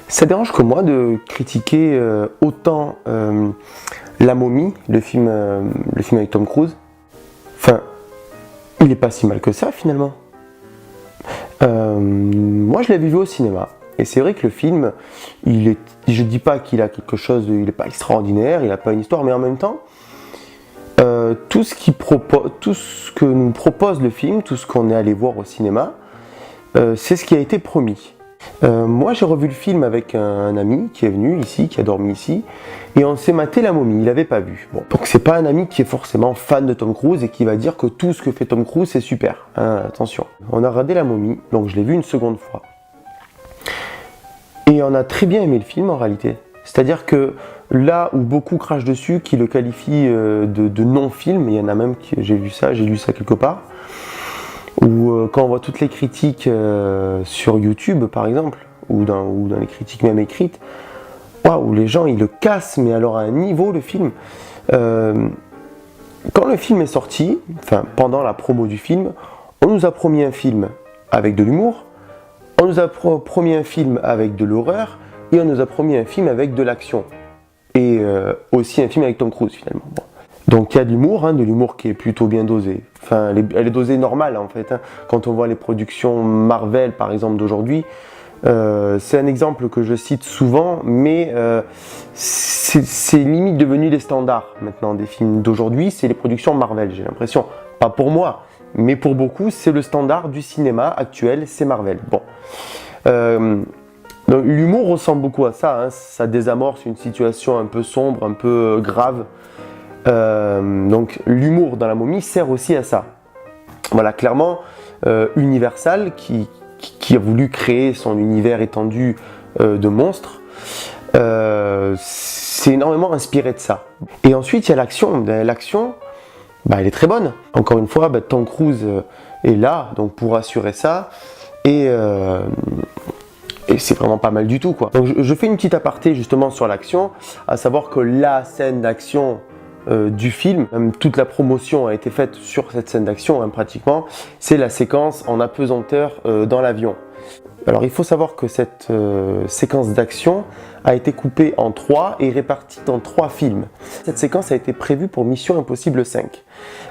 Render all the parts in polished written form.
Ça dérange que moi de critiquer autant La Momie, le film avec Tom Cruise. Enfin, il est pas si mal que ça finalement. Moi je l'avais vu au cinéma. Et c'est vrai que le film, je dis pas qu'il a quelque chose, il n'est pas extraordinaire, il n'a pas une histoire, mais en même temps, tout ce que nous propose le film, tout ce qu'on est allé voir au cinéma, c'est ce qui a été promis. Moi j'ai revu le film avec un ami qui est venu ici, qui a dormi ici, et on s'est maté La Momie, il l'avait pas vu. Bon, donc c'est pas un ami qui est forcément fan de Tom Cruise et qui va dire que tout ce que fait Tom Cruise c'est super, hein, attention. On a regardé La Momie, donc je l'ai vu une seconde fois. Et on a très bien aimé le film en réalité. C'est-à-dire que là où beaucoup crachent dessus, qui le qualifient de non-film, il y en a même qui, j'ai lu ça quelque part, ou quand on voit toutes les critiques sur YouTube par exemple, ou dans les critiques même écrites, waouh, les gens ils le cassent, mais alors à un niveau le film. Quand le film est sorti, enfin pendant la promo du film, on nous a promis un film avec de l'humour, on nous a promis un film avec de l'horreur, et on nous a promis un film avec de l'action. Et aussi un film avec Tom Cruise finalement. Bon. Donc il y a de l'humour qui est plutôt bien dosé. Enfin, elle est dosée normale en fait. Hein. Quand on voit les productions Marvel par exemple d'aujourd'hui, c'est un exemple que je cite souvent, mais c'est limite devenu les standards maintenant des films d'aujourd'hui, c'est les productions Marvel, j'ai l'impression. Pas pour moi, mais pour beaucoup, c'est le standard du cinéma actuel, c'est Marvel. Bon. Donc, l'humour ressemble beaucoup à ça, hein. Ça désamorce une situation un peu sombre, un peu grave. Donc l'humour dans La Momie sert aussi à ça. Voilà, clairement, Universal qui a voulu créer son univers étendu de monstres, c'est énormément inspiré de ça. Et ensuite, il y a l'action. L'action, elle est très bonne. Encore une fois, Tom Cruise est là donc pour assurer ça. Et c'est vraiment pas mal du tout, quoi. Donc je fais une petite aparté justement sur l'action, à savoir que la scène d'action du film, même toute la promotion a été faite sur cette scène d'action, hein, pratiquement, c'est la séquence en apesanteur dans l'avion. Alors il faut savoir que cette séquence d'action a été coupée en 3 et répartie dans 3 films. Cette séquence a été prévue pour Mission Impossible 5.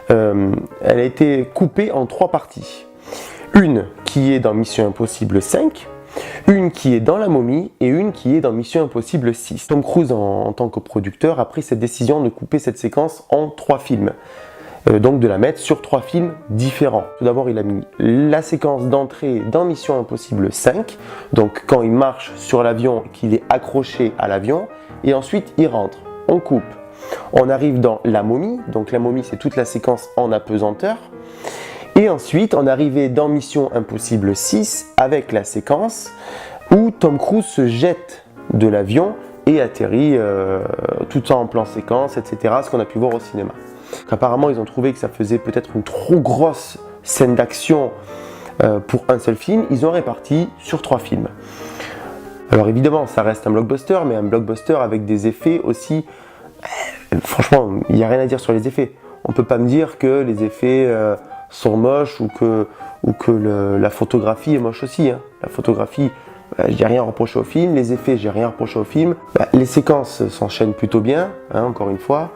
Elle a été coupée en 3 parties. Une qui est dans Mission Impossible 5, une qui est dans La Momie et une qui est dans Mission Impossible 6. Tom Cruise, en tant que producteur, a pris cette décision de couper cette séquence en 3 films. Donc de la mettre sur 3 films différents. Tout d'abord, il a mis la séquence d'entrée dans Mission Impossible 5, donc quand il marche sur l'avion, qu'il est accroché à l'avion, et ensuite il rentre. On coupe. On arrive dans La Momie, donc La Momie c'est toute la séquence en apesanteur. Et ensuite, on arrivait dans Mission Impossible 6 avec la séquence où Tom Cruise se jette de l'avion et atterrit tout ça en plan séquence, etc. Ce qu'on a pu voir au cinéma. Apparemment, ils ont trouvé que ça faisait peut-être une trop grosse scène d'action pour un seul film. Ils ont réparti sur 3 films. Alors évidemment, ça reste un blockbuster, mais un blockbuster avec des effets aussi... franchement, il n'y a rien à dire sur les effets. On ne peut pas me dire que les effets... sont moches ou que la photographie est moche aussi. Hein. La photographie, j'ai rien reproché au film. Les effets, j'ai rien reproché au film. Les séquences s'enchaînent plutôt bien, hein, encore une fois.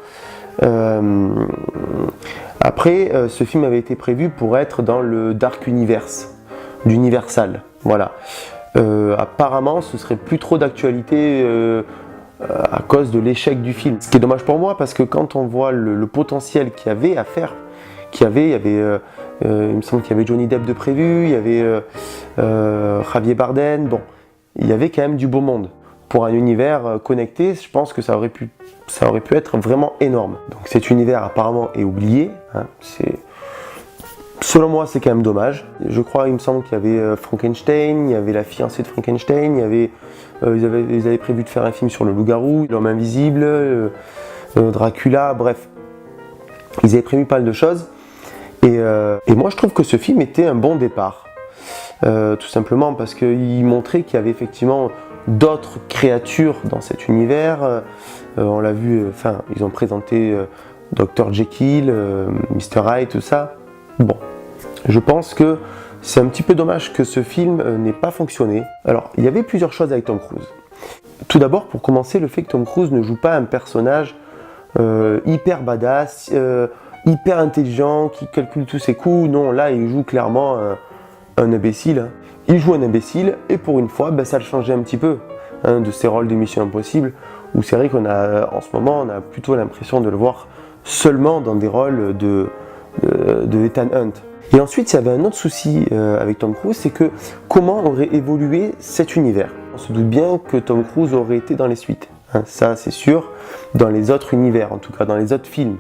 Après, ce film avait été prévu pour être dans le Dark Universe d'Universal. Voilà. Apparemment, ce serait plus trop d'actualité à cause de l'échec du film. Ce qui est dommage pour moi, parce que quand on voit le potentiel qu'il y avait à faire, il me semble qu'il y avait Johnny Depp de prévu, il y avait Javier Bardem, bon, il y avait quand même du beau monde. Pour un univers connecté, je pense que ça aurait pu être vraiment énorme. Donc cet univers apparemment est oublié, hein, selon moi c'est quand même dommage. Je crois, il me semble qu'il y avait Frankenstein, il y avait la fiancée de Frankenstein, ils avaient prévu de faire un film sur le loup-garou, l'homme invisible, Dracula, bref. Ils avaient prévu pas mal de choses. Et moi je trouve que ce film était un bon départ. Tout simplement parce qu'il montrait qu'il y avait effectivement d'autres créatures dans cet univers. On l'a vu, ils ont présenté Dr Jekyll, Mr Hyde, tout ça. Bon, je pense que c'est un petit peu dommage que ce film n'ait pas fonctionné. Alors, il y avait plusieurs choses avec Tom Cruise. Tout d'abord, pour commencer, le fait que Tom Cruise ne joue pas un personnage hyper badass, hyper intelligent, qui calcule tous ses coups. Non, là, il joue clairement un imbécile. Hein. Il joue un imbécile, et pour une fois, ça le changeait un petit peu de ses rôles de Mission Impossible, où c'est vrai qu'on a, en ce moment, on a plutôt l'impression de le voir seulement dans des rôles de Ethan Hunt. Et ensuite, il y avait un autre souci avec Tom Cruise, c'est que comment aurait évolué cet univers. On se doute bien que Tom Cruise aurait été dans les suites, hein, ça c'est sûr, dans les autres univers, en tout cas dans les autres films.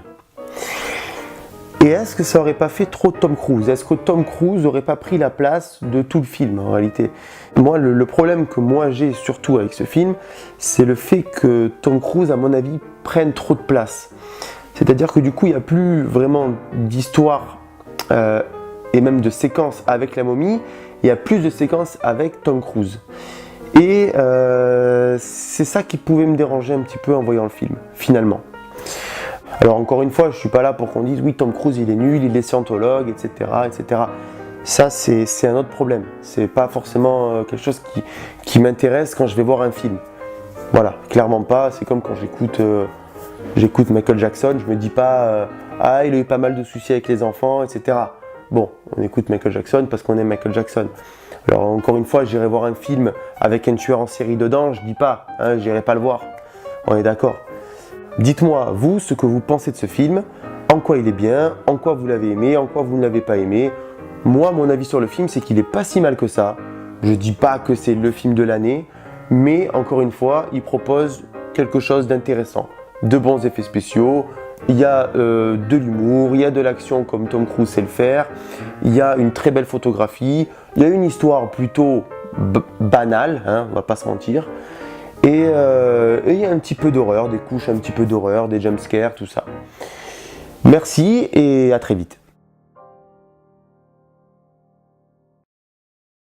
Et est-ce que ça aurait pas fait trop Tom Cruise? Est-ce que Tom Cruise n'aurait pas pris la place de tout le film en réalité? Moi, le problème que moi j'ai surtout avec ce film, c'est le fait que Tom Cruise, à mon avis, prenne trop de place. C'est-à-dire que du coup, il n'y a plus vraiment d'histoire et même de séquences avec la momie, il y a plus de séquences avec Tom Cruise. Et c'est ça qui pouvait me déranger un petit peu en voyant le film, finalement. Alors encore une fois, je ne suis pas là pour qu'on dise oui, Tom Cruise il est nul, il est scientologue, etc. etc. Ça c'est un autre problème. C'est pas forcément quelque chose qui m'intéresse quand je vais voir un film. Voilà, clairement pas. C'est comme quand j'écoute Michael Jackson, je me dis pas ah il a eu pas mal de soucis avec les enfants, etc. Bon, on écoute Michael Jackson parce qu'on aime Michael Jackson. Alors encore une fois, j'irai voir un film avec un tueur en série dedans, je dis pas, hein, j'irai pas le voir. On est d'accord. Dites-moi, vous, ce que vous pensez de ce film, en quoi il est bien, en quoi vous l'avez aimé, en quoi vous ne l'avez pas aimé. Moi, mon avis sur le film, c'est qu'il n'est pas si mal que ça. Je ne dis pas que c'est le film de l'année, mais encore une fois, il propose quelque chose d'intéressant. De bons effets spéciaux, il y a de l'humour, il y a de l'action comme Tom Cruise sait le faire, il y a une très belle photographie, il y a une histoire plutôt banale, hein, on va pas se mentir. Et il y a un petit peu d'horreur, des couches un petit peu d'horreur, des jumpscares, tout ça. Merci et à très vite.